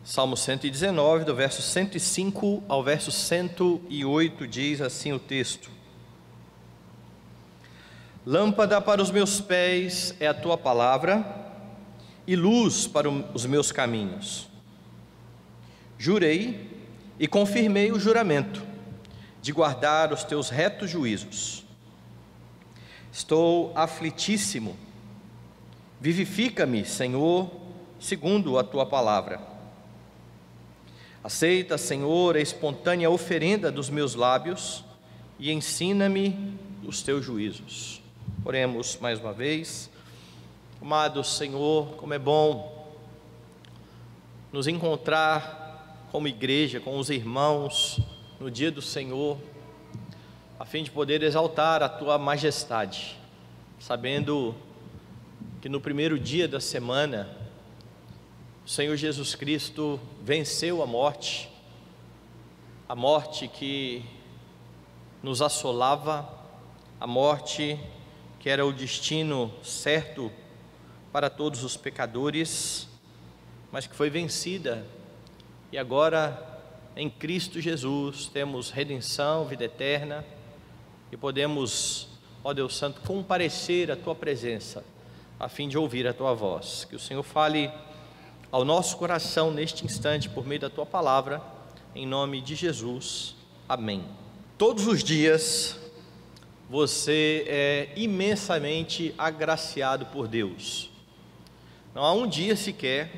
Salmo 119, do verso 105 ao verso 108, diz assim o texto: Lâmpada para os meus pés é a tua palavra, e luz para os meus caminhos. Jurei e confirmei o juramento de guardar os teus retos juízos. Estou aflitíssimo. Vivifica-me, Senhor, segundo a tua palavra. Aceita, Senhor, a espontânea oferenda dos meus lábios e ensina-me os teus juízos. Oremos mais uma vez. Amado Senhor, como é bom nos encontrar como igreja, com os irmãos, no dia do Senhor, a fim de poder exaltar a tua majestade, sabendo que no primeiro dia da semana, o Senhor Jesus Cristo venceu a morte que nos assolava, a morte que era o destino certo para todos os pecadores, mas que foi vencida, e agora em Cristo Jesus temos redenção, vida eterna, e podemos, ó Deus Santo, comparecer à tua presença, a fim de ouvir a tua voz. Que o Senhor fale ao nosso coração neste instante, por meio da tua palavra, em nome de Jesus, amém. Todos os dias você é imensamente agraciado por Deus. Não há um dia sequer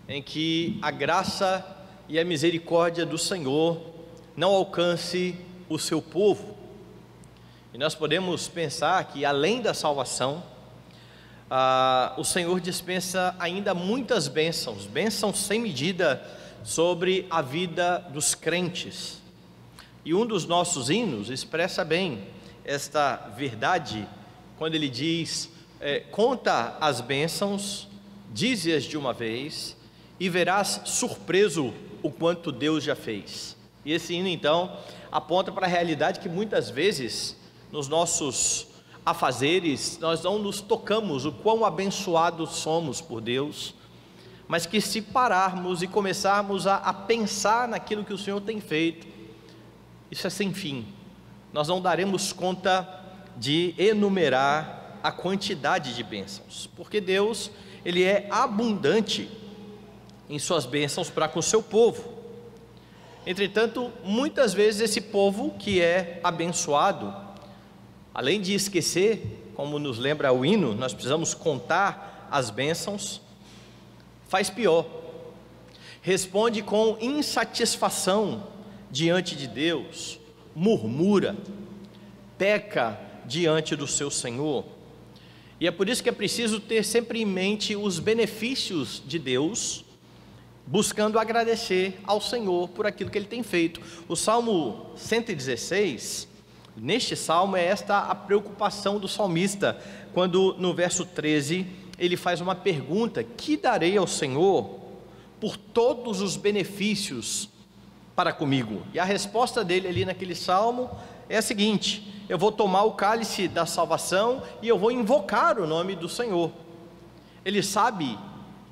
em que a graça e a misericórdia do Senhor não alcance o seu povo. E nós podemos pensar que, além da salvação, o Senhor dispensa ainda muitas bênçãos sem medida sobre a vida dos crentes. E um dos nossos hinos expressa bem esta verdade, quando ele diz: conta as bênçãos, dize-as de uma vez, e verás surpreso o quanto Deus já fez. E esse hino então aponta para a realidade que muitas vezes nos nossos afazeres nós não nos tocamos o quão abençoados somos por Deus, mas que se pararmos e começarmos a pensar naquilo que o Senhor tem feito, isso é sem fim. Nós não daremos conta de enumerar a quantidade de bênçãos, porque Deus, Ele é abundante em suas bênçãos para com o seu povo. Entretanto, muitas vezes esse povo que é abençoado, além de esquecer, como nos lembra o hino, nós precisamos contar as bênçãos, faz pior, responde com insatisfação diante de Deus, murmura, peca diante do seu Senhor. E é por isso que é preciso ter sempre em mente os benefícios de Deus, buscando agradecer ao Senhor por aquilo que Ele tem feito. O Salmo 116, neste salmo, é esta a preocupação do salmista, quando no verso 13 ele faz uma pergunta: que darei ao Senhor por todos os benefícios para comigo? E a resposta dele ali naquele salmo é a seguinte: eu vou tomar o cálice da salvação e eu vou invocar o nome do Senhor. Ele sabe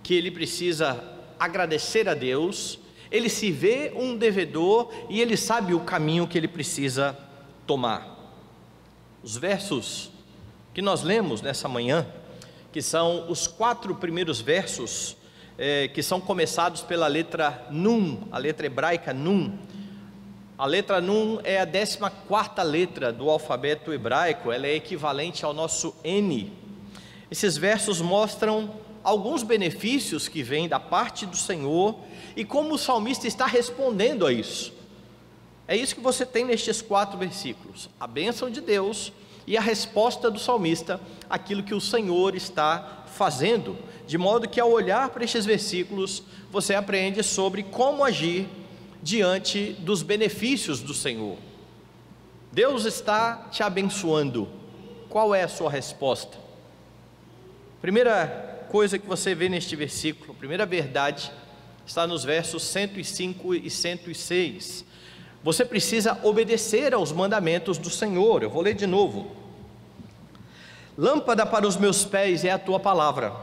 que ele precisa agradecer a Deus, ele se vê um devedor e ele sabe o caminho que ele precisa tomar. Os versos que nós lemos nessa manhã, que são os 4 primeiros versos, que são começados pela letra Nun, a letra hebraica Nun. A letra Nun é a 14ª letra do alfabeto hebraico, ela é equivalente ao nosso N. Esses versos mostram alguns benefícios que vêm da parte do Senhor e como o salmista está respondendo a isso. É isso que você tem nestes 4 versículos: a bênção de Deus e a resposta do salmista àquilo que o Senhor está fazendo, de modo que, ao olhar para estes versículos, você aprende sobre como agir diante dos benefícios do Senhor. Deus está te abençoando, qual é a sua resposta? Primeira coisa que você vê neste versículo, a primeira verdade, está nos versos 105 e 106. Você precisa obedecer aos mandamentos do Senhor. Eu vou ler de novo. Lâmpada para os meus pés é a tua palavra,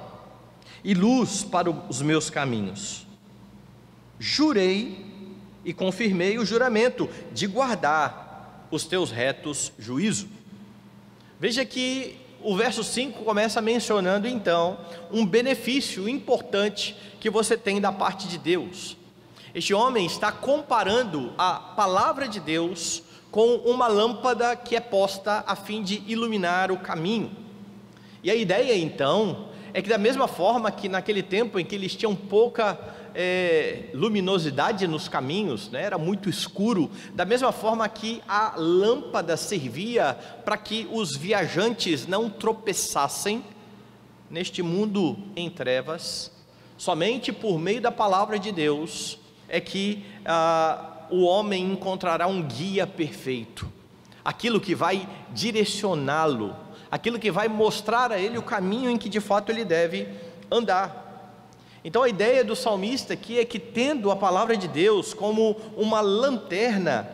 e luz para os meus caminhos. jurei e confirmei o juramento de guardar os teus retos juízos. Veja que o verso 5 começa mencionando então um benefício importante que você tem da parte de Deus. Este homem está comparando a palavra de Deus com uma lâmpada que é posta a fim de iluminar o caminho. E a ideia então é que da mesma forma que naquele tempo em que eles tinham pouca luminosidade nos caminhos, né, era muito escuro, da mesma forma que a lâmpada servia para que os viajantes não tropeçassem neste mundo em trevas, somente por meio da palavra de Deus é que o homem encontrará um guia perfeito, aquilo que vai direcioná-lo, aquilo que vai mostrar a ele o caminho em que de fato ele deve andar. Então a ideia do salmista aqui é que, tendo a palavra de Deus como uma lanterna,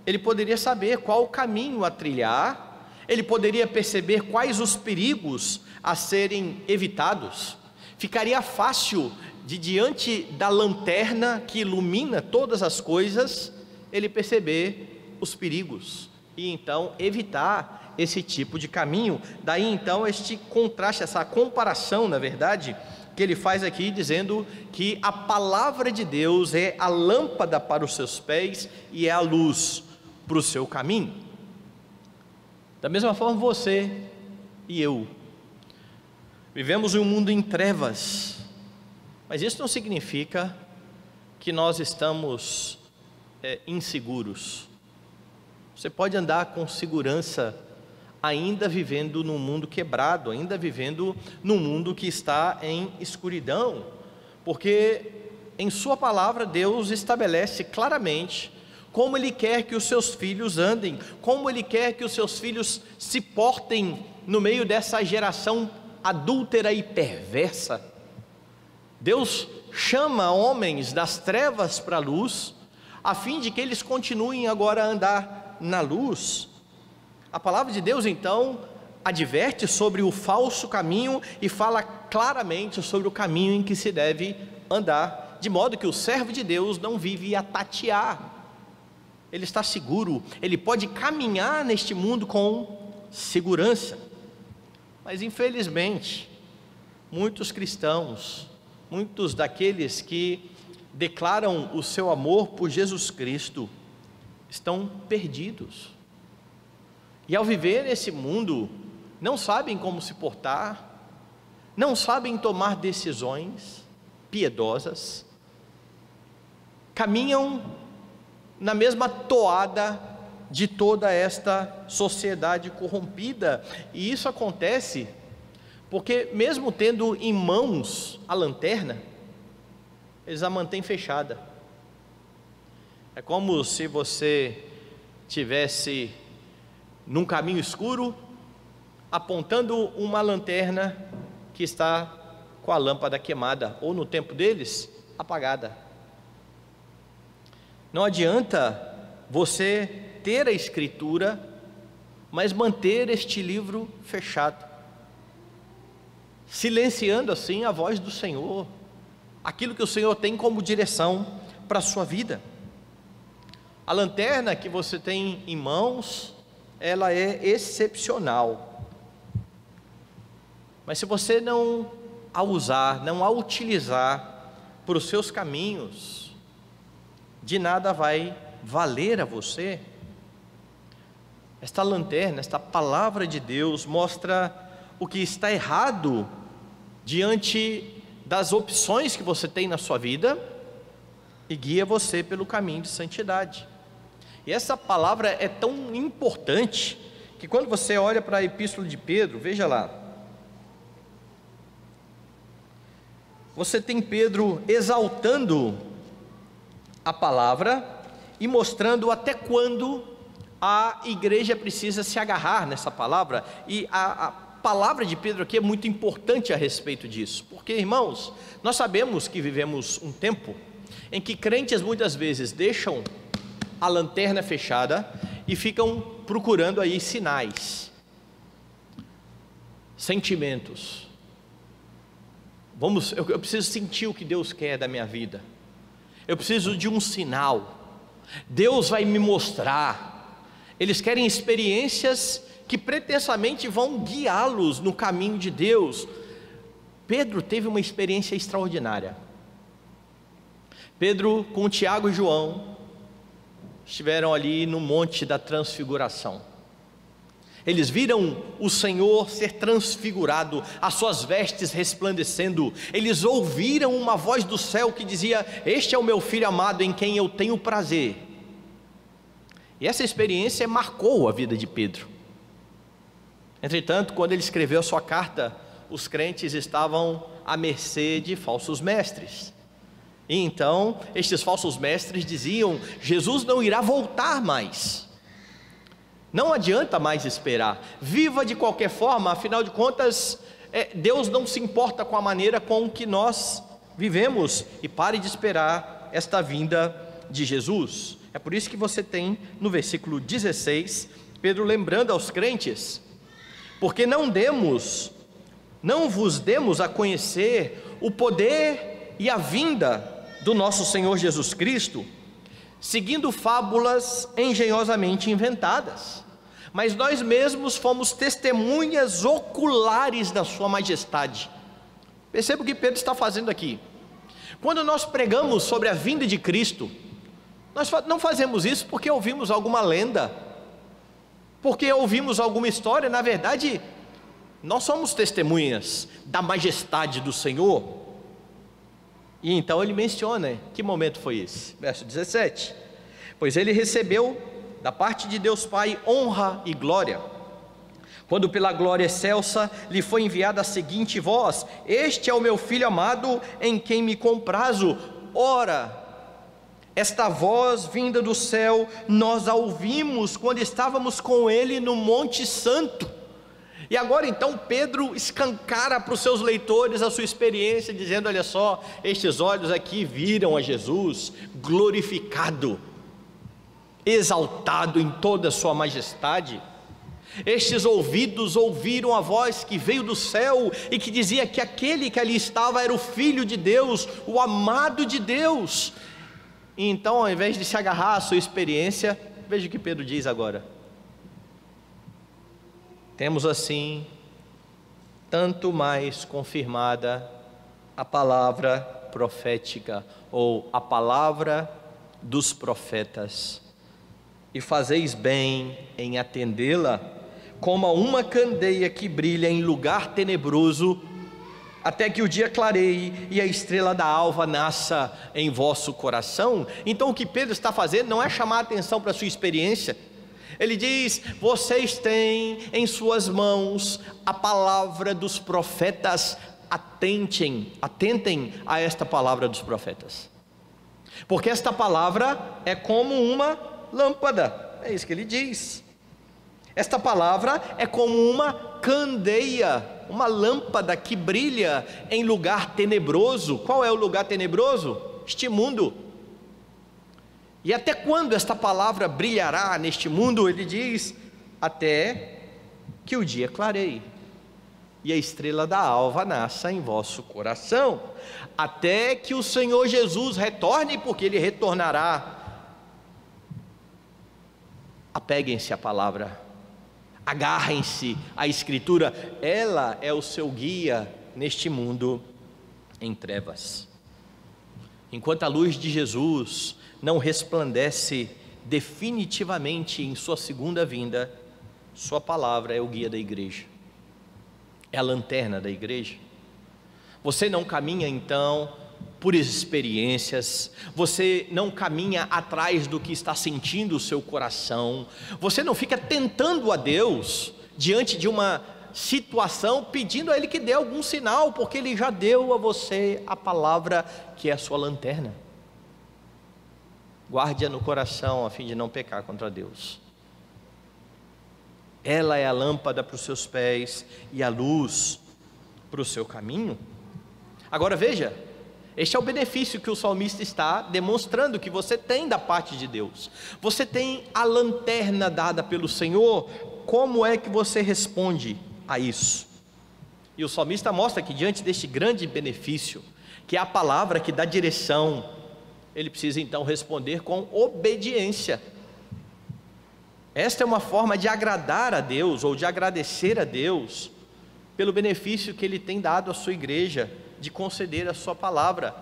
ele poderia saber qual o caminho a trilhar, ele poderia perceber quais os perigos a serem evitados. Ficaria fácil de, diante da lanterna que ilumina todas as coisas, ele perceber os perigos e então evitar esse tipo de caminho. Daí então este contraste, essa comparação, na verdade, que ele faz aqui, dizendo que a palavra de Deus é a lâmpada para os seus pés e é a luz para o seu caminho. Da mesma forma, você e eu vivemos em um mundo em trevas, mas isso não significa que nós estamos inseguros. Você pode andar com segurança, ainda vivendo num mundo quebrado, ainda vivendo num mundo que está em escuridão, porque em sua palavra Deus estabelece claramente como Ele quer que os seus filhos andem, como Ele quer que os seus filhos se portem no meio dessa geração adúltera e perversa. Deus chama homens das trevas para a luz, a fim de que eles continuem agora a andar na luz. A palavra de Deus então adverte sobre o falso caminho e fala claramente sobre o caminho em que se deve andar, de modo que o servo de Deus não vive a tatear, ele está seguro, ele pode caminhar neste mundo com segurança. Mas infelizmente, muitos cristãos, muitos daqueles que declaram o seu amor por Jesus Cristo, estão perdidos. E ao viver nesse mundo, não sabem como se portar, não sabem tomar decisões piedosas, caminham na mesma toada de toda esta sociedade corrompida. E isso acontece porque, mesmo tendo em mãos a lanterna, eles a mantêm fechada. É como se você tivesse num caminho escuro, apontando uma lanterna que está com a lâmpada queimada, ou no tempo deles, apagada. Não adianta você ter a escritura, mas manter este livro fechado, silenciando assim a voz do Senhor, aquilo que o Senhor tem como direção para a sua vida. A lanterna que você tem em mãos, ela é excepcional, mas se você não a usar, não a utilizar para os seus caminhos, de nada vai valer a você. Esta lanterna, esta palavra de Deus mostra o que está errado diante das opções que você tem na sua vida e guia você pelo caminho de santidade. E essa palavra é tão importante que quando você olha para a epístola de Pedro, veja lá, você tem Pedro exaltando a palavra e mostrando até quando a igreja precisa se agarrar nessa palavra. E a palavra de Pedro aqui é muito importante a respeito disso, porque, irmãos, nós sabemos que vivemos um tempo em que crentes muitas vezes deixam a lanterna fechada e ficam procurando aí sinais, sentimentos. Eu preciso sentir o que Deus quer da minha vida. eu preciso de um sinal, Deus vai me mostrar. Eles querem experiências que pretensamente vão guiá-los no caminho de Deus. Pedro teve uma experiência extraordinária. Pedro com Tiago e João estiveram ali no Monte da Transfiguração. Eles viram o Senhor ser transfigurado, as suas vestes resplandecendo. Eles ouviram uma voz do céu que dizia: este é o meu filho amado em quem eu tenho prazer. E essa experiência marcou a vida de Pedro. Entretanto, quando ele escreveu a sua carta, os crentes estavam à mercê de falsos mestres. E então, estes falsos mestres diziam: Jesus não irá voltar mais. Não adianta mais esperar. Viva de qualquer forma, afinal de contas, Deus não se importa com a maneira com que nós vivemos. E pare de esperar esta vinda de Jesus. É por isso que você tem no versículo 16, Pedro lembrando aos crentes: porque não vos demos a conhecer o poder e a vinda do nosso Senhor Jesus Cristo, seguindo fábulas engenhosamente inventadas, mas nós mesmos fomos testemunhas oculares da sua majestade. Perceba o que Pedro está fazendo aqui. Quando nós pregamos sobre a vinda de Cristo, nós não fazemos isso porque ouvimos alguma lenda, porque ouvimos alguma história. Na verdade, nós somos testemunhas da majestade do Senhor. E então ele menciona, que momento foi esse? Verso 17: pois ele recebeu da parte de Deus Pai honra e glória, quando pela glória excelsa lhe foi enviada a seguinte voz: este é o meu filho amado em quem me comprazo. Ora, esta voz vinda do céu, nós a ouvimos quando estávamos com ele no Monte Santo. E agora então Pedro escancara para os seus leitores a sua experiência, dizendo: olha só, estes olhos aqui viram a Jesus glorificado, exaltado em toda a sua majestade. Estes ouvidos ouviram a voz que veio do céu e que dizia que aquele que ali estava era o Filho de Deus, o amado de Deus. E então, ao invés de se agarrar à sua experiência, veja o que Pedro diz agora: temos assim tanto mais confirmada a palavra profética, ou a palavra dos profetas, e fazeis bem em atendê-la, como a uma candeia que brilha em lugar tenebroso, até que o dia clareie e a estrela da alva nasça em vosso coração. Então o que Pedro está fazendo não é chamar a atenção para a sua experiência. Ele diz: vocês têm em suas mãos a palavra dos profetas, atentem a esta palavra dos profetas, porque esta palavra é como uma lâmpada, é isso que ele diz. Esta palavra é como uma candeia, uma lâmpada que brilha em lugar tenebroso. Qual é o lugar tenebroso? Este mundo. E até quando esta palavra brilhará neste mundo? Ele diz: até que o dia clareie e a estrela da alva nasça em vosso coração, até que o Senhor Jesus retorne, porque Ele retornará. Apeguem-se à palavra, agarrem-se à Escritura, ela é o seu guia neste mundo em trevas. Enquanto a luz de Jesus não resplandece definitivamente em sua segunda vinda, sua palavra é o guia da igreja, é a lanterna da igreja. Você não caminha então por experiências, você não caminha atrás do que está sentindo o seu coração, você não fica tentando a Deus diante de uma situação, pedindo a Ele que dê algum sinal, porque Ele já deu a você a palavra que é a sua lanterna. Guarde-a no coração a fim de não pecar contra Deus. Ela é a lâmpada para os seus pés e a luz para o seu caminho. Agora veja, este é o benefício que o salmista está demonstrando que você tem da parte de Deus. Você tem a lanterna dada pelo Senhor. Como é que você responde a isso? E o salmista mostra que diante deste grande benefício, que é a palavra que dá direção, ele precisa então responder com obediência. Esta é uma forma de agradar a Deus, ou de agradecer a Deus, pelo benefício que Ele tem dado à sua igreja, de conceder a sua palavra.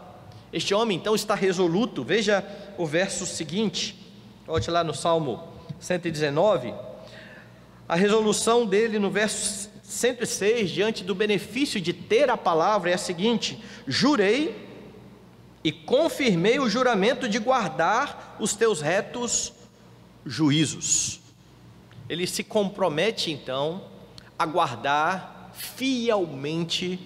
Este homem então está resoluto. Veja o verso seguinte, volte lá no Salmo 119, a resolução dele no verso 106, diante do benefício de ter a palavra, é a seguinte: jurei e confirmei o juramento de guardar os teus retos juízos. Ele se compromete então a guardar fielmente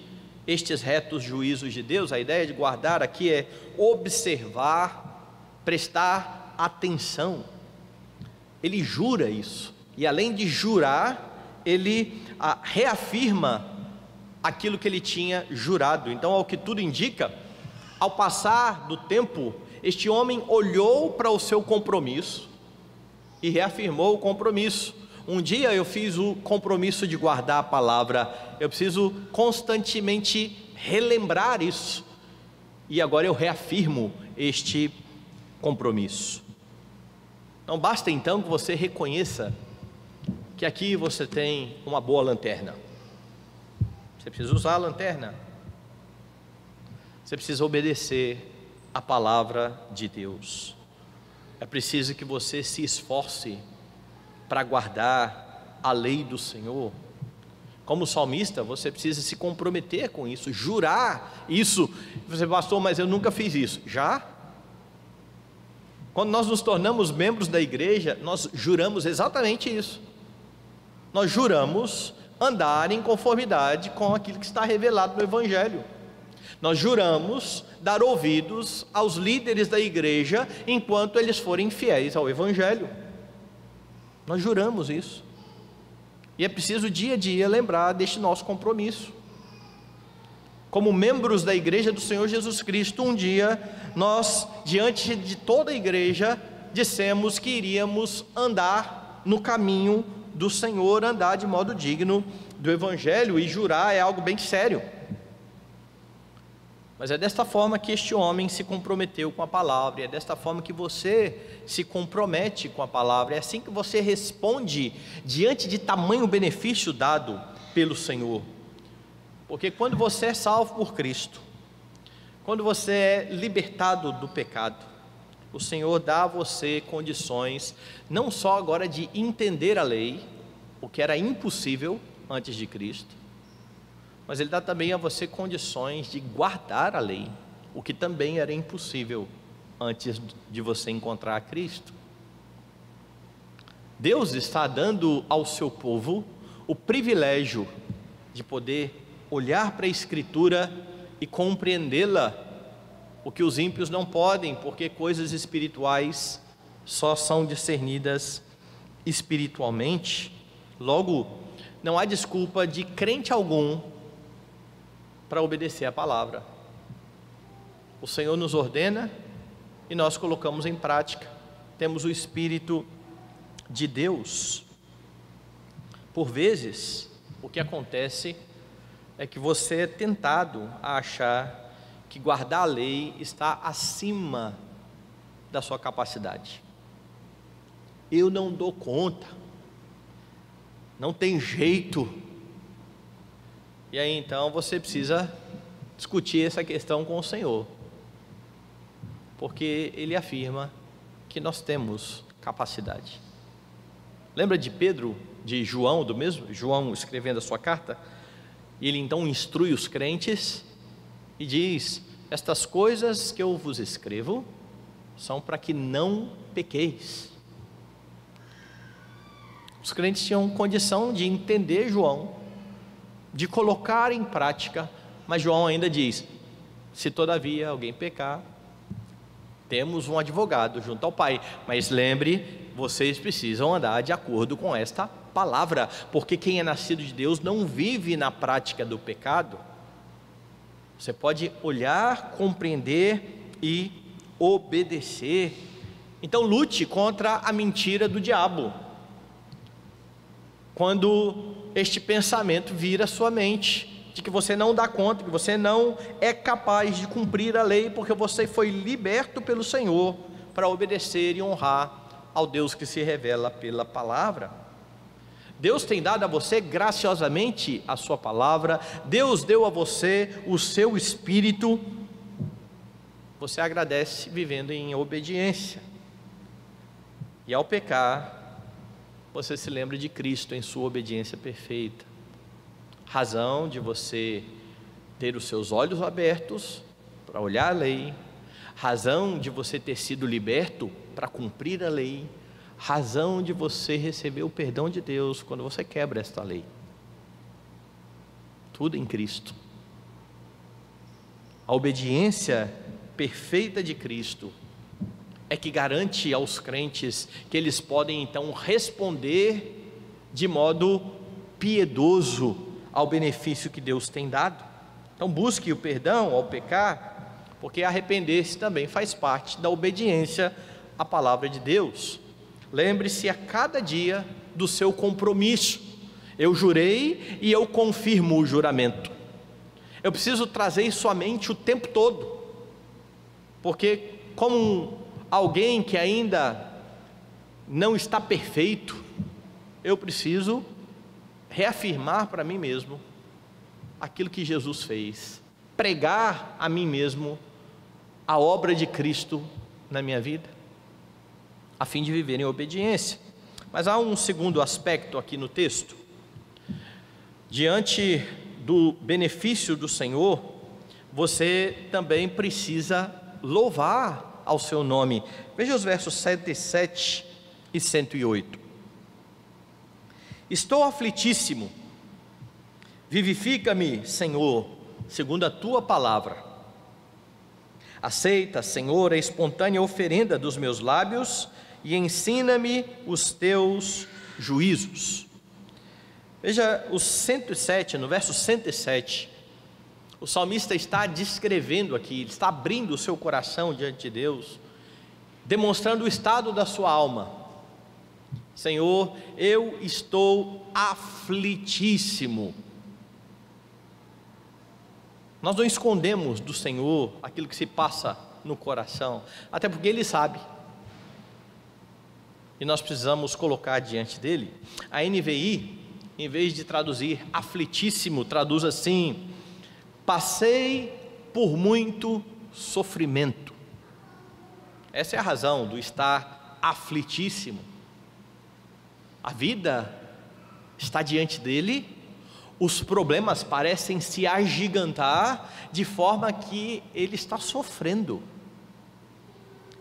estes retos juízos de Deus. A ideia de guardar aqui é observar, prestar atenção. Ele jura isso, e além de jurar, ele reafirma aquilo que ele tinha jurado. Então, ao que tudo indica, ao passar do tempo, este homem olhou para o seu compromisso e reafirmou o compromisso. Um dia eu fiz o compromisso de guardar a palavra, eu preciso constantemente relembrar isso, e agora eu reafirmo este compromisso. Não basta então que você reconheça que aqui você tem uma boa lanterna, você precisa usar a lanterna, você precisa obedecer a palavra de Deus. É preciso que você se esforce para guardar a lei do Senhor. Como salmista, você precisa se comprometer com isso, jurar isso. Você, pastor, mas eu nunca fiz isso. Já? Quando nós nos tornamos membros da igreja, nós juramos exatamente isso. Nós juramos andar em conformidade com aquilo que está revelado no Evangelho. Nós juramos dar ouvidos aos líderes da igreja enquanto eles forem fiéis ao Evangelho. Nós juramos isso, e é preciso dia a dia lembrar deste nosso compromisso. Como membros da igreja do Senhor Jesus Cristo, um dia nós, diante de toda a igreja, dissemos que iríamos andar no caminho do Senhor, andar de modo digno do Evangelho, e jurar é algo bem sério. Mas é desta forma que este homem se comprometeu com a palavra, e é desta forma que você se compromete com a palavra, é assim que você responde diante de tamanho benefício dado pelo Senhor. Porque quando você é salvo por Cristo, quando você é libertado do pecado, o Senhor dá a você condições, não só agora de entender a lei, o que era impossível antes de Cristo, mas Ele dá também a você condições de guardar a lei, o que também era impossível antes de você encontrar Cristo. Deus está dando ao seu povo o privilégio de poder olhar para a Escritura e compreendê-la, o que os ímpios não podem, porque coisas espirituais só são discernidas espiritualmente. Logo, não há desculpa de crente algum para obedecer a palavra. O Senhor nos ordena e nós colocamos em prática. Temos o Espírito de Deus. Por vezes, o que acontece é que você é tentado a achar que guardar a lei está acima da sua capacidade. Eu não dou conta, não tem jeito. E aí então você precisa discutir essa questão com o Senhor, porque Ele afirma que nós temos capacidade. Lembra de Pedro, de João, do mesmo João escrevendo a sua carta? E ele então instrui os crentes e diz: estas coisas que eu vos escrevo são para que não pequeis. Os crentes tinham condição de entender João, de colocar em prática, mas João ainda diz: se todavia alguém pecar, temos um advogado junto ao Pai. Mas lembre, vocês precisam andar de acordo com esta palavra, porque quem é nascido de Deus não vive na prática do pecado. Você pode olhar, compreender e obedecer. Então lute contra a mentira do diabo. Quando este pensamento vira sua mente, de que você não dá conta, que você não é capaz de cumprir a lei, porque você foi liberto pelo Senhor para obedecer e honrar ao Deus que se revela pela palavra. Deus tem dado a você graciosamente a sua palavra, Deus deu a você o seu Espírito, você agradece vivendo em obediência, e ao pecar, você se lembra de Cristo em sua obediência perfeita, razão de você ter os seus olhos abertos para olhar a lei, razão de você ter sido liberto para cumprir a lei, razão de você receber o perdão de Deus quando você quebra esta lei. Tudo em Cristo. A obediência perfeita de Cristo é que garante aos crentes que eles podem então responder de modo piedoso ao benefício que Deus tem dado. Então busque o perdão ao pecar, porque arrepender-se também faz parte da obediência à palavra de Deus. Lembre-se a cada dia do seu compromisso. Eu jurei e eu confirmo o juramento. Eu preciso trazer isso à mente o tempo todo, porque como alguém que ainda não está perfeito, eu preciso reafirmar para mim mesmo aquilo que Jesus fez, pregar a mim mesmo a obra de Cristo na minha vida, a fim de viver em obediência. Mas há um segundo aspecto aqui no texto. Diante do benefício do Senhor, você também precisa louvar ao seu nome. Veja os versos 107 e 108. Estou aflitíssimo, vivifica-me, Senhor, segundo a tua palavra. Aceita, Senhor, a espontânea oferenda dos meus lábios e ensina-me os teus juízos. Veja o 107, no verso 107, o salmista está descrevendo aqui, ele está abrindo o seu coração diante de Deus, demonstrando o estado da sua alma. Senhor, eu estou aflitíssimo. Nós não escondemos do Senhor aquilo que se passa no coração, até porque Ele sabe, e nós precisamos colocar diante dEle. A NVI, em vez de traduzir aflitíssimo, traduz assim: passei por muito sofrimento. Essa é a razão do estar aflitíssimo. A vida está diante dele, os problemas parecem se agigantar, de forma que ele está sofrendo,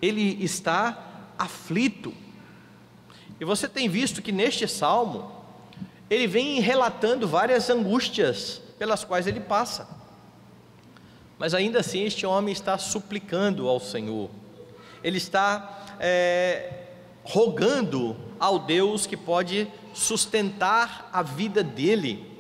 ele está aflito. E você tem visto que neste salmo, ele vem relatando várias angústias pelas quais ele passa, mas ainda assim este homem está suplicando ao Senhor, ele está rogando ao Deus que pode sustentar a vida dele.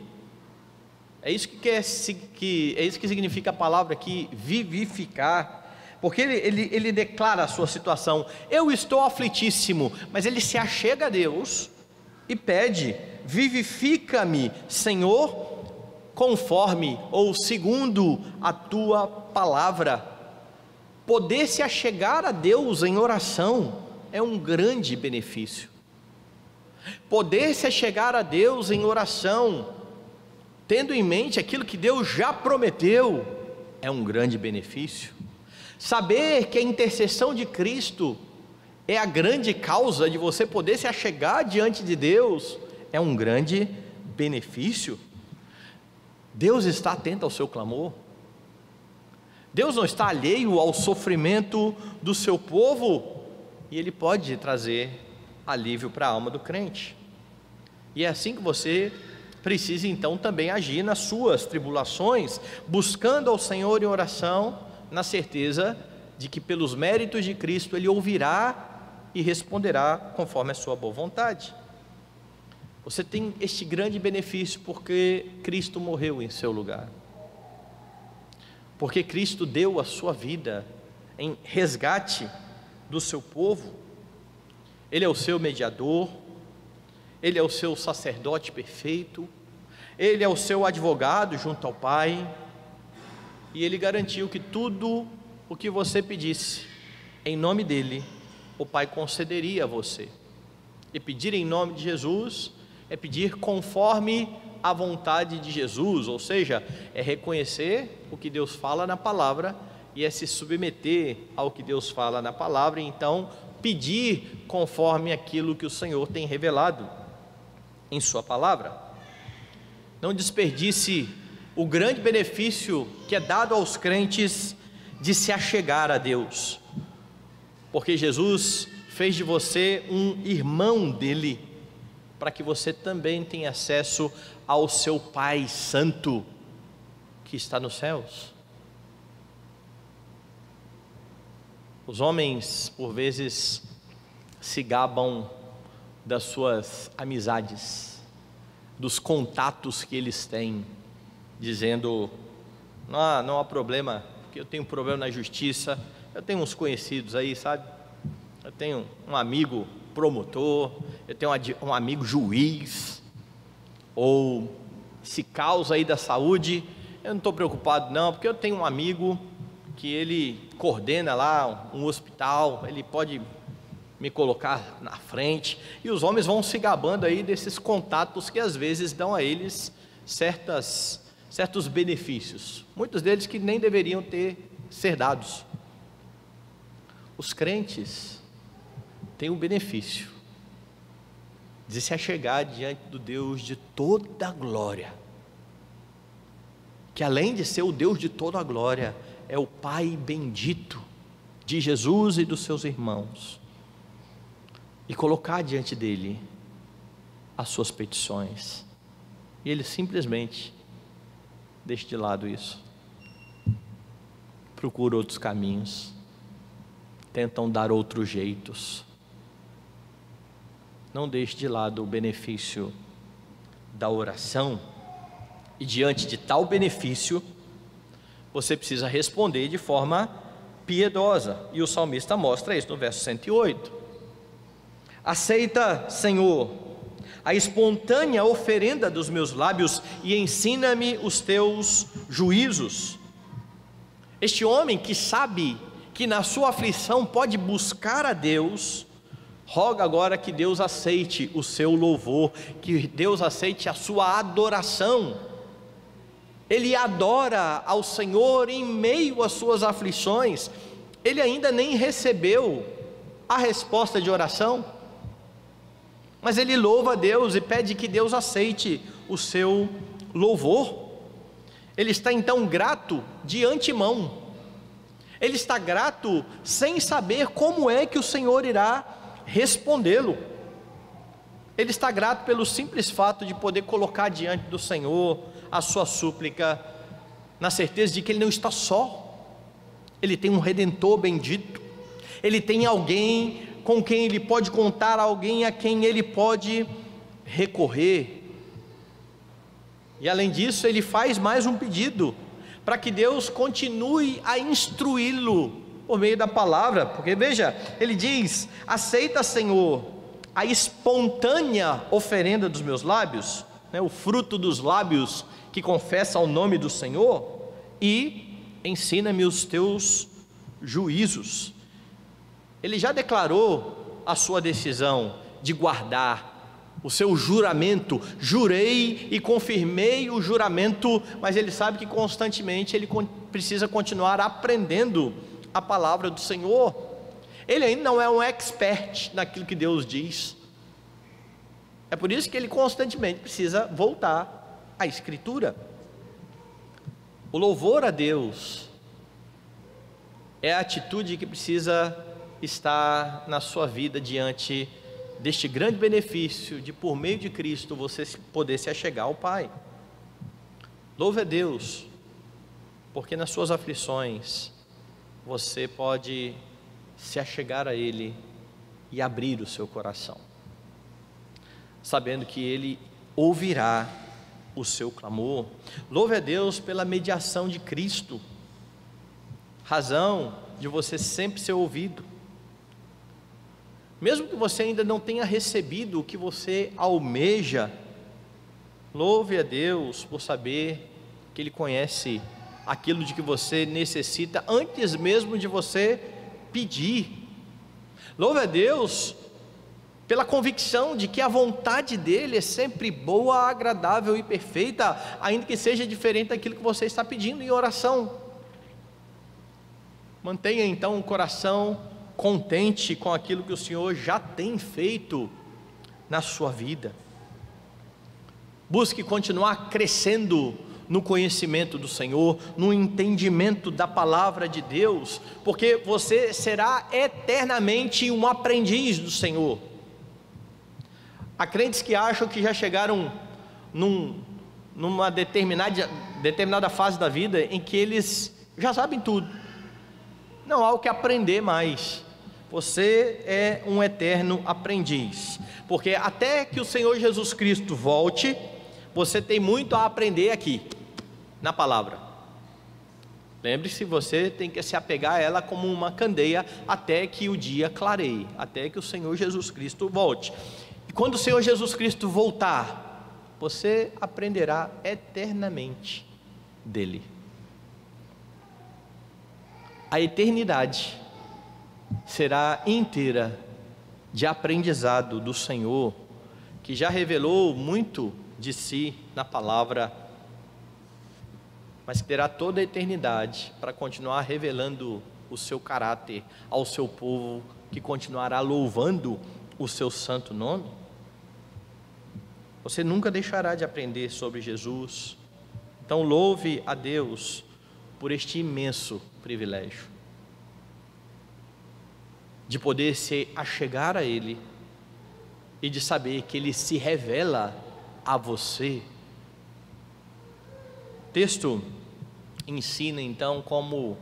É isso que significa a palavra aqui, vivificar, porque ele declara a sua situação: eu estou aflitíssimo, mas ele se achega a Deus e pede: vivifica-me, Senhor, conforme ou segundo a tua palavra. Poder se achegar a Deus em oração é um grande benefício. Poder se achegar a Deus em oração, tendo em mente aquilo que Deus já prometeu, é um grande benefício. Saber que a intercessão de Cristo é a grande causa de você poder se achegar diante de Deus, é um grande benefício. Deus está atento ao seu clamor. Deus não está alheio ao sofrimento do seu povo, e Ele pode trazer alívio para a alma do crente. E é assim que você precisa então também agir nas suas tribulações, buscando ao Senhor em oração, na certeza de que pelos méritos de Cristo Ele ouvirá e responderá conforme a sua boa vontade. Você tem este grande benefício porque Cristo morreu em seu lugar, porque Cristo deu a sua vida em resgate do seu povo. Ele é o seu mediador, Ele é o seu sacerdote perfeito, Ele é o seu advogado junto ao Pai, e Ele garantiu que tudo o que você pedisse, em nome dEle, o Pai concederia a você. E pedir em nome de Jesus é pedir conforme a vontade de Jesus, ou seja, é reconhecer o que Deus fala na palavra e é se submeter ao que Deus fala na palavra, e então pedir conforme aquilo que o Senhor tem revelado em sua palavra. Não desperdice o grande benefício que é dado aos crentes de se achegar a Deus, porque Jesus fez de você um irmão dele, para que você também tenha acesso ao seu Pai Santo, que está nos céus. Os homens, por vezes, se gabam das suas amizades, dos contatos que eles têm, dizendo: não há problema, porque eu tenho um problema na justiça, eu tenho uns conhecidos aí, sabe? Eu tenho um amigo promotor, eu tenho um amigo juiz, ou se causa aí da saúde, eu não estou preocupado não, porque eu tenho um amigo que ele coordena lá um hospital, ele pode me colocar na frente. E os homens vão se gabando aí desses contatos que às vezes dão a eles certos benefícios, muitos deles que nem deveriam ser dados. Os crentes têm o benefício de se achegar diante do Deus de toda a glória, que além de ser o Deus de toda a glória, é o Pai bendito de Jesus e dos seus irmãos, e colocar diante dele as suas petições, e ele simplesmente deixa de lado isso, procura outros caminhos, tentam dar outros jeitos. Não deixe de lado o benefício da oração, e diante de tal benefício, você precisa responder de forma piedosa, e o salmista mostra isso no verso 108. Aceita, Senhor, a espontânea oferenda dos meus lábios, e ensina-me os teus juízos. Este homem que sabe que na sua aflição pode buscar a Deus, roga agora que Deus aceite o seu louvor, que Deus aceite a sua adoração. Ele adora ao Senhor em meio às suas aflições. Ele ainda nem recebeu a resposta de oração, mas ele louva a Deus e pede que Deus aceite o seu louvor. Ele está então grato de antemão, ele está grato sem saber como é que o Senhor irá respondê-lo. Ele está grato pelo simples fato de poder colocar diante do Senhor a sua súplica, na certeza de que ele não está só, ele tem um Redentor bendito, ele tem alguém com quem ele pode contar, alguém a quem ele pode recorrer. E além disso, ele faz mais um pedido, para que Deus continue a instruí-lo por meio da palavra, porque veja, ele diz: aceita, Senhor, a espontânea oferenda dos meus lábios, o fruto dos lábios que confessa o nome do Senhor, e ensina-me os teus juízos. Ele já declarou a sua decisão de guardar o seu juramento. Jurei e confirmei o juramento, mas ele sabe que constantemente ele precisa continuar aprendendo a palavra do Senhor. Ele ainda não é um expert naquilo que Deus diz, é por isso que ele constantemente precisa voltar à Escritura. O louvor a Deus é a atitude que precisa estar na sua vida diante deste grande benefício de, por meio de Cristo, você poder se achegar ao Pai. Louve a Deus, porque nas suas aflições você pode se achegar a Ele e abrir o seu coração, sabendo que Ele ouvirá o seu clamor. Louve a Deus pela mediação de Cristo, razão de você sempre ser ouvido, mesmo que você ainda não tenha recebido o que você almeja, Louve a Deus por saber que Ele conhece aquilo de que você necessita antes mesmo de você pedir. Louve a Deus pela convicção de que a vontade dEle é sempre boa, agradável e perfeita, ainda que seja diferente daquilo que você está pedindo em oração. Mantenha então o coração contente com aquilo que o Senhor já tem feito na sua vida. Busque continuar crescendo no conhecimento do Senhor, no entendimento da palavra de Deus, porque você será eternamente um aprendiz do Senhor. Há crentes que acham que já chegaram numa determinada fase da vida em que eles já sabem tudo, não há o que aprender mais. Você é um eterno aprendiz, porque até que o Senhor Jesus Cristo volte, você tem muito a aprender aqui, na palavra. Lembre-se, você tem que se apegar a ela como uma candeia, até que o dia clareie, até que o Senhor Jesus Cristo volte. E quando o Senhor Jesus Cristo voltar, você aprenderá eternamente dele. A eternidade será inteira de aprendizado do Senhor, que já revelou muito de si na palavra, mas que terá toda a eternidade para continuar revelando o seu caráter ao seu povo, que continuará louvando o seu santo nome. Você nunca deixará de aprender sobre Jesus. Então louve a Deus por este imenso privilégio de poder se achegar a Ele e de saber que Ele se revela a você. O texto ensina então como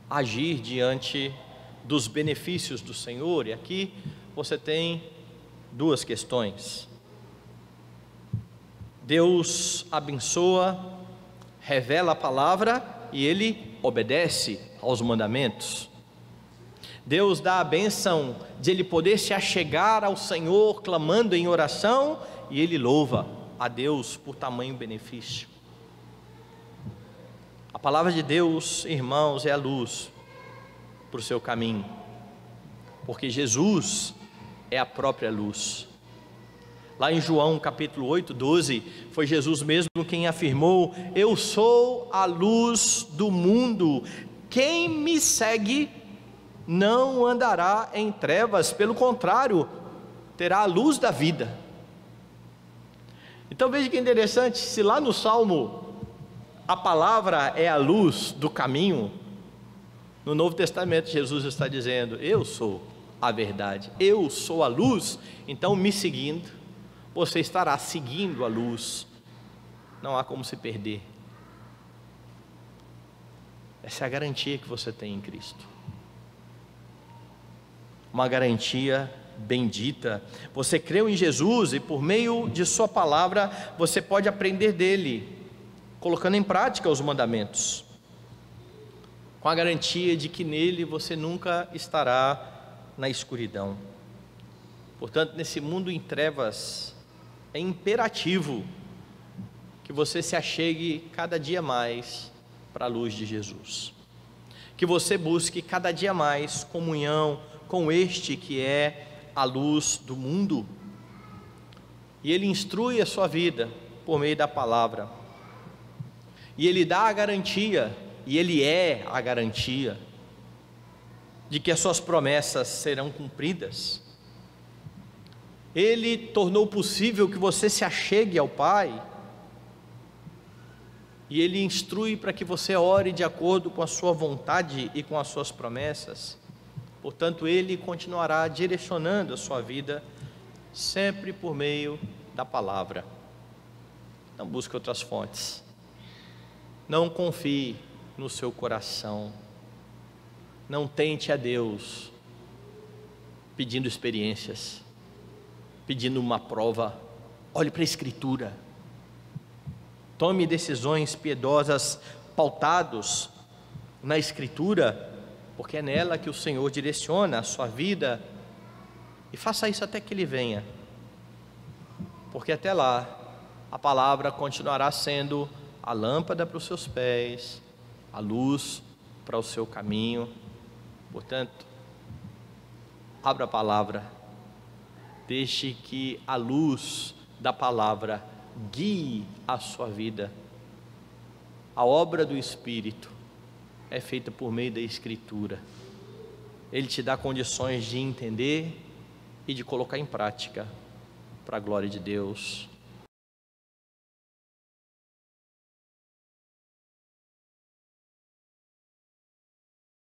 agir diante dos benefícios do Senhor, e aqui você tem duas questões. Deus abençoa, revela a palavra e Ele obedece aos mandamentos. Deus dá a bênção de ele poder se achegar ao Senhor clamando em oração, e ele louva a Deus por tamanho benefício. A palavra de Deus, irmãos, é a luz para o seu caminho, porque Jesus é a própria luz. Lá em João capítulo 8, 12, foi Jesus mesmo quem afirmou: eu sou a luz do mundo, quem me segue não andará em trevas, pelo contrário, terá a luz da vida. Então veja que interessante, se lá no Salmo a palavra é a luz do caminho, no Novo Testamento Jesus está dizendo: eu sou a verdade, eu sou a luz. Então me seguindo, você estará seguindo a luz, não há como se perder. Essa é a garantia que você tem em Cristo, uma garantia bendita. Você creu em Jesus e por meio de sua palavra você pode aprender dele, colocando em prática os mandamentos, com a garantia de que nele você nunca estará na escuridão. Portanto, nesse mundo em trevas, é imperativo que você se achegue cada dia mais para a luz de Jesus, que você busque cada dia mais comunhão com este que é a luz do mundo, e ele instrui a sua vida por meio da palavra, e ele dá a garantia, e ele é a garantia de que as suas promessas serão cumpridas. Ele tornou possível que você se achegue ao Pai, e ele instrui para que você ore de acordo com a sua vontade e com as suas promessas. Portanto, ele continuará direcionando a sua vida sempre por meio da palavra. Não busque outras fontes, não confie no seu coração, não tente a Deus pedindo experiências, pedindo uma prova. Olhe para a Escritura, tome decisões piedosas pautados na Escritura, porque é nela que o Senhor direciona a sua vida, e faça isso até que Ele venha, porque até lá a palavra continuará sendo a lâmpada para os seus pés, a luz para o seu caminho. Portanto, abra a palavra, deixe que a luz da palavra guie a sua vida. A obra do Espírito é feita por meio da Escritura. Ele te dá condições de entender e de colocar em prática, para a glória de Deus.